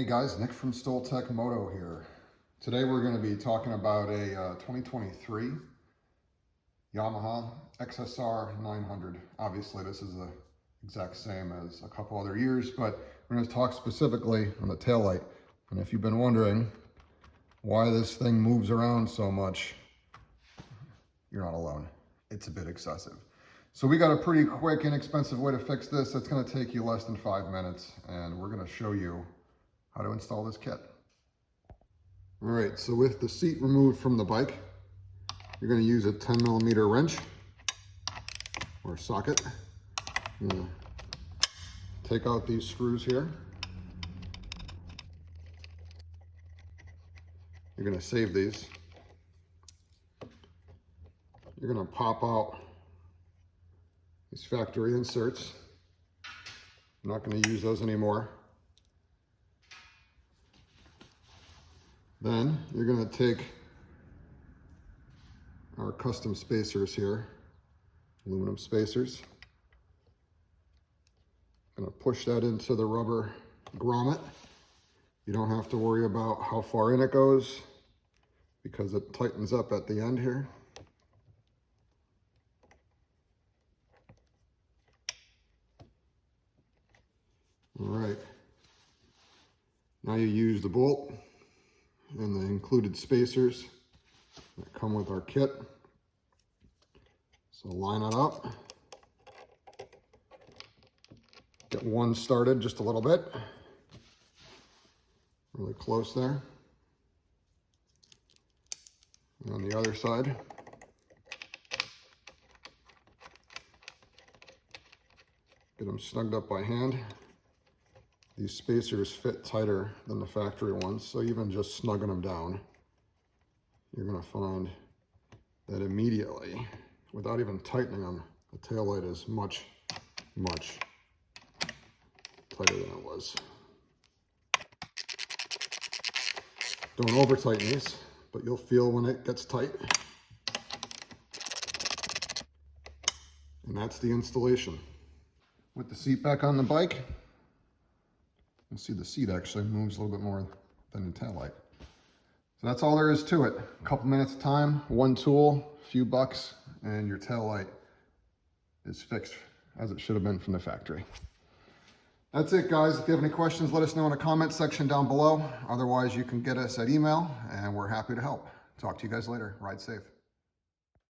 Hey guys, Nick from Stoltec Moto here. Today we're going to be talking about a 2023 Yamaha XSR900. Obviously this is the exact same as a couple other years, but we're going to talk specifically on the taillight. And if you've been wondering why this thing moves around so much, you're not alone. It's a bit excessive. So we got a pretty quick, inexpensive way to fix this. It's going to take you less than 5 minutes, and we're going to show you how to install this kit. All right, so with the seat removed from the bike, you're going to use a 10mm wrench or socket. You're going to take out these screws here. You're going to save these. You're going to pop out these factory inserts. I'm not going to use those anymore. Then you're going to take our custom spacers here, aluminum spacers. Going to push that into the rubber grommet. You don't have to worry about how far in it goes because it tightens up at the end here. All right, now you use the bolt and the included spacers that come with our kit. So line it up, get one started just a little bit, really close there. And on the other side, get them snugged up by hand. These spacers fit tighter than the factory ones, so even just snugging them down, you're going to find that immediately, without even tightening them, the taillight is much, much tighter than it was. Don't over tighten these, but you'll feel when it gets tight. And that's the installation. With the seat back on the bike, you see the seat actually moves a little bit more than the taillight. So that's all there is to it. A couple minutes of time, one tool, a few bucks, and your taillight is fixed as it should have been from the factory. That's it, guys. If you have any questions, let us know in the comment section down below. Otherwise, you can get us at email, and we're happy to help. Talk to you guys later. Ride safe.